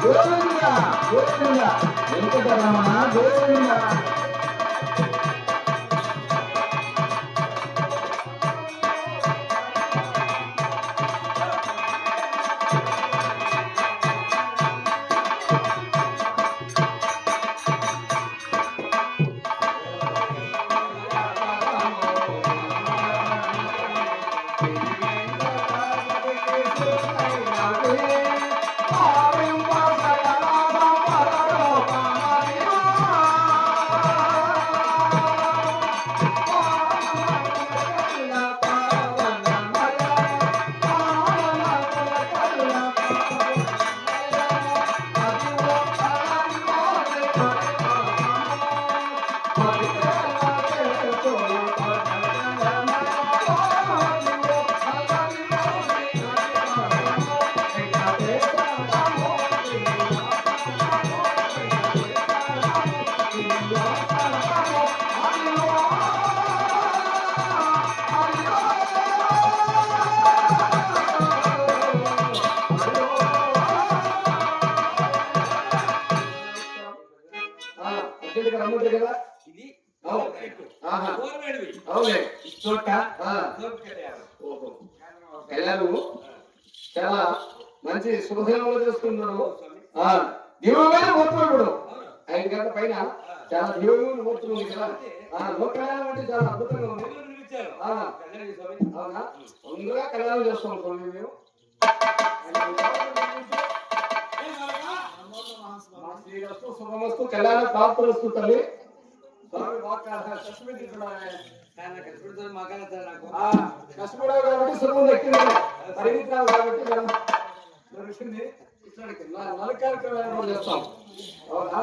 గోవిందా గోవిందా వెంకటరమణ గోవిందా. కదా ఇది అవులే చోట కళ్యాణము చాలా మంచి శుభదినంలో చేసుకున్నాడు. దివ్యమైన మూర్తుడు 5 గంటల పైన చాలా దివ్యమైన మూర్తులు ఉంది కదా. లోక కళ్యాణం అంటే చాలా అద్భుతంగా ఉంది. అవునా ముందుగా కళ్యాణం చేస్తాం స్వామి మేము. శుభమస్తు కళ్యాణ ప్రాప్తులు తల్లి కష్టపడావు కాబట్టి సుఖం దక్కింది. పరిగెత్తావు కాబట్టి దొరికింది. నలుగు కార్యక్రమాలు చేస్తాం. అవునా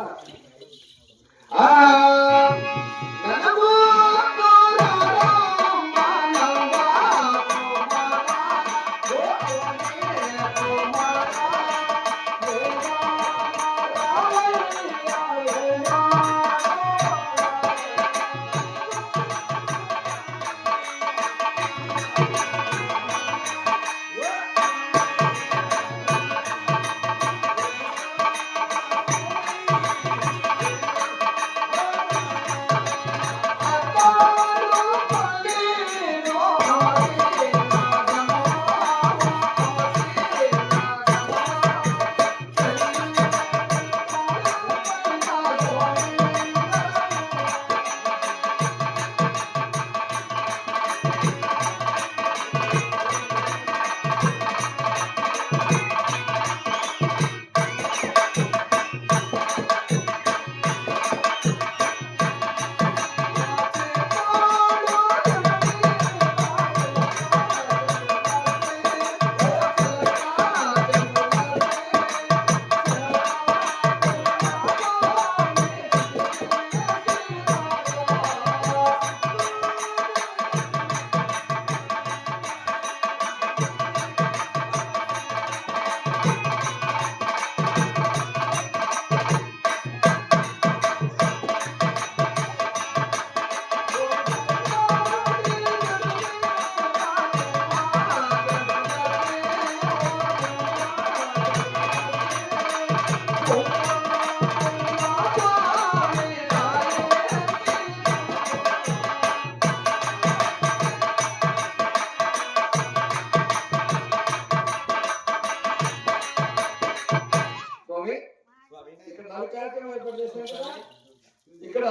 ఇక్కడ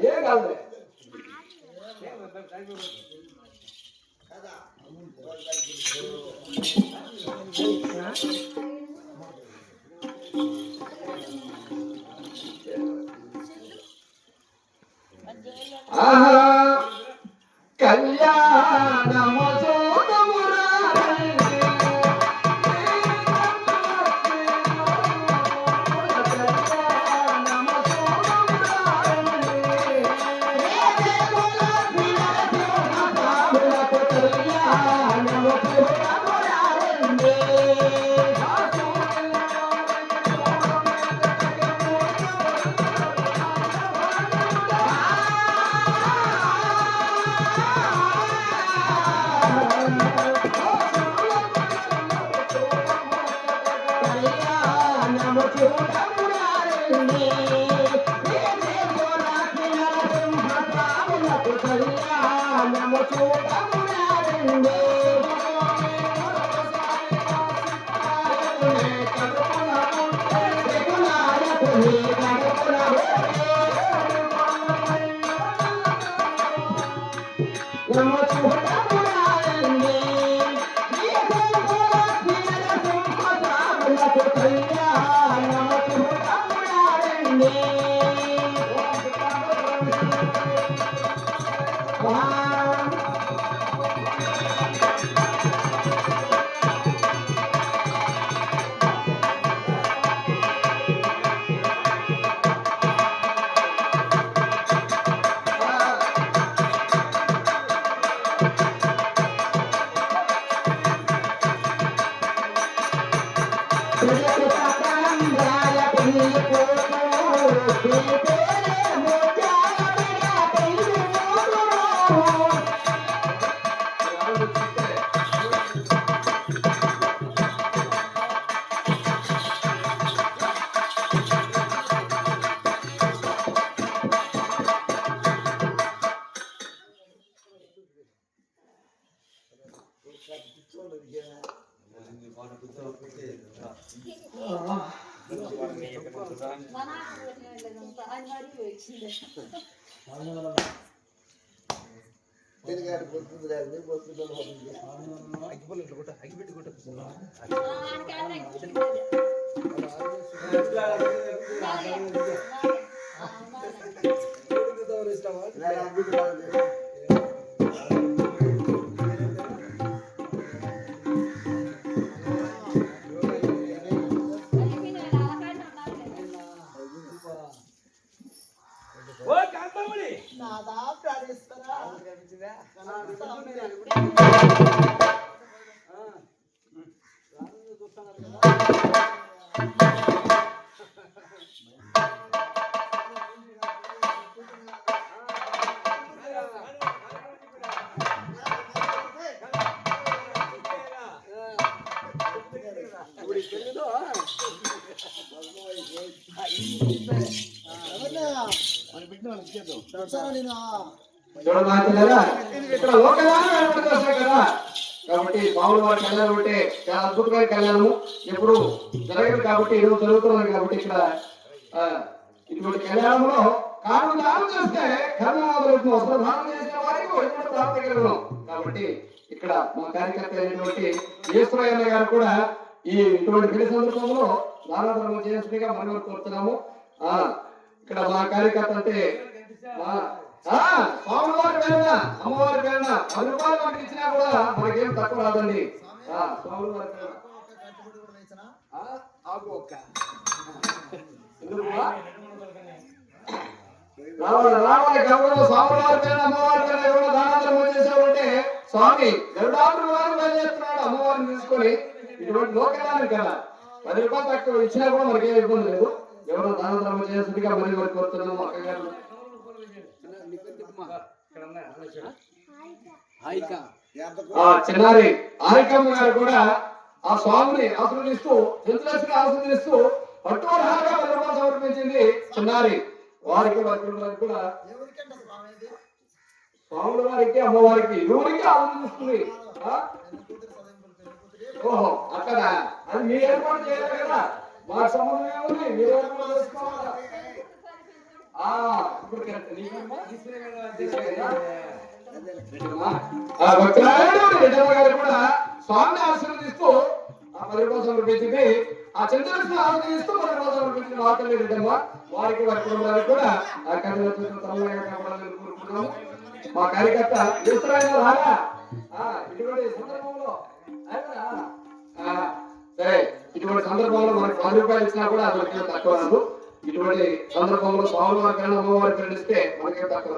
ఏం కాదు. కళ్యాణము చూడమురా నమ చూడమురారండి నమ చూడమురారండి ఇక్కడ కాబట్టి మామూలు వారి కళ్యాణం అంటే చాలా అద్భుతమైన కళ్యాణము ఎప్పుడు జరగదు కాబట్టి ఈరోజు జరుగుతున్నది కాబట్టి ఇక్కడ ఇటువంటి కళ్యాణంలో కాను దానం చేస్తే కర్మ మొదలవుతుంది వస్త్రదానం చేసిన వారికి ఎటువంటి ప్రాప్తి కాబట్టి ఇక్కడ మా కార్యకర్త అయినటువంటి ఈశ్వరయ్య గారు కూడా ఈ ఇటువంటి పెళ్లి సందర్భంలో దానాధర్మం చేసినట్టుగా మనం కోరుతున్నాము. ఇక్కడ మా కార్యకర్త అంటే స్వామివారి పేరున అమ్మవారి పేరున 10 రూపాయలు మనకి ఇచ్చినా కూడా మనకేం తక్కువ రాదండి. స్వామివారి రావాలి గౌరవ స్వామివారి పేరున అమ్మవారి పేరున కూడా దానాధర్మం చేసామంటే స్వామి గరుడాపురం వారు బయలుదేరుతున్నాడు అమ్మవారిని తీసుకొని. ఇటువంటి లోకదానం కదా 10 రూపాయలు తక్కువ ఇచ్చినా కూడా మనకేం ఇబ్బంది లేదు. ఎవరో దానాధర్మం చేసినట్టుగా మరి వరకు కోరుతున్నాము. అక్కగారు చిన్నారి ఆరికమ్మ గారు కూడా ఆ స్వామిని ఆశీర్వదిస్తూ చంద్రలక్ష్మి ఆశీర్వదిస్తూ పట్టుహాగా సమర్పించింది చిన్నారి. వారికి వర్కులకు కూడా స్వాముల వారికి అమ్మవారికి ఇరువురికి ఆశీర్వదిస్తుంది. ఓహో అక్కడ అది మీరు ఏర్పాటు చేయాలి కదా, మా సంబంధం ఏముంది, మీరు ఏర్పాటు చేసుకోవాలా. కూడా స్వామిని ఆశీర్వదిస్తూ ఆ 10 రూపాయలు సమర్పించింది. ఆ చంద్రలక్ష్మి ఆశీర్వదిస్తూ 10 రూపాయలు సమర్పించిన వార్తలు రెడ్డమ్మ వారికి వర్కులకు కూడా ఆ కళ్యాణాలని కోరుకుంటున్నాము. మా కార్యకర్త రాగా ఇటువంటి సందర్భంలో సరే ఇటువంటి సందర్భంలో మనకు 10 రూపాయలు ఇచ్చినా కూడా అది తక్కువ రాదు. ఇటువంటి సందర్భంలో స్వామి వారి అమ్మవారి ప్రకటిస్తే మనకేం తక్కువ.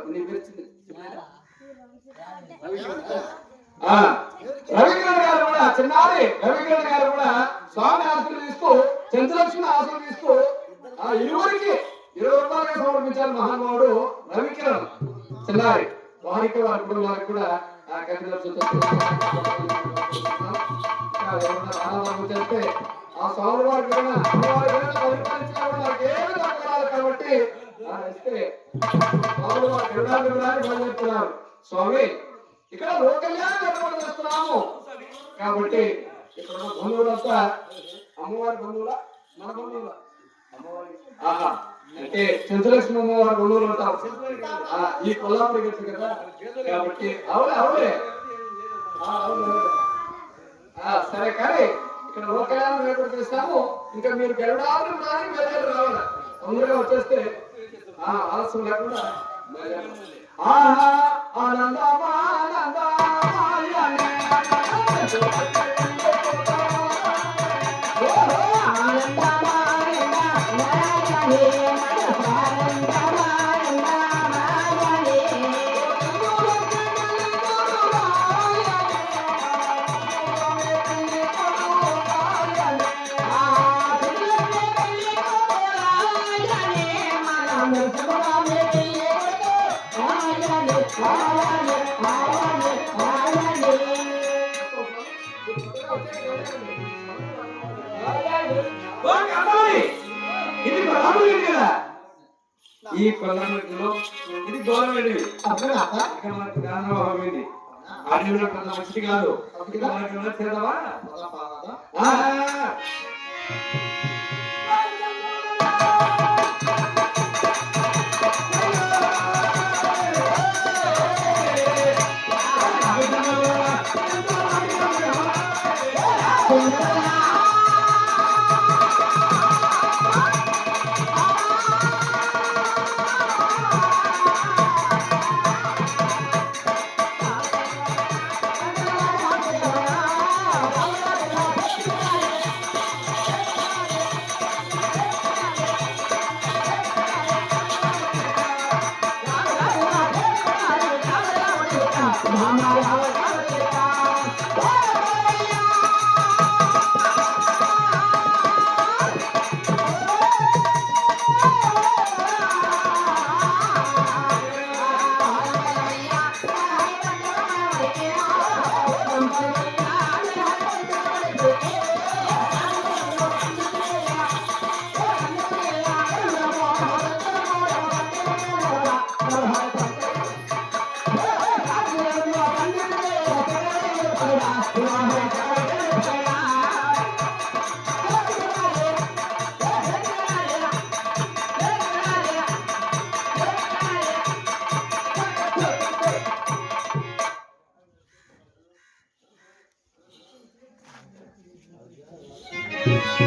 రవికిరణ్ గారు కూడా చిన్నారి రవికిరణ్ గారు కూడా స్వామి ఆశీర్వదిస్తూ చంద్రలక్ష్మిని ఆశీర్వదిస్తూ ఇరువురికి 20 రూపాయలుగా సమర్పించారు మహానుభావుడు రవికిరణ్ చిన్నారి. వారికి వారి కుటుంబానికి కూడా చేస్తే ఆ స్వామి వారి చూడడానికి బయలుదేరుతున్నారు స్వామి. ఇక్కడ లోకల్యాణం ఏర్పాటు చేస్తున్నాము కాబట్టి ఇక్కడ ఉన్న బంధువులంతా అమ్మవారి బంధువుల మన బంధువుల ఆహా అంటే చెంచులక్ష్మి అమ్మవారి బంధువులు ఉంటారు. ఈ కొల్లాపురి గట్టి కదా కాబట్టి అవునే అవునే సరే కానీ ఇక్కడ లోకల్యాణం ఏర్పాటు చేస్తాము. ఇంకా మీరు గెలవడానికి బయలుదేరి రావాలి. తొందరగా వచ్చేస్తే ఆలస్యం లేకుండా ఆహా ఆనందమా ఇది కొల్లాపురి కదా. ఈ కొల్లాపురిలో ఇది గవర్నమెంట్ మనకు గానమైంది. ఆడిలో కొంత మంచిది కాదు. చేద్దామా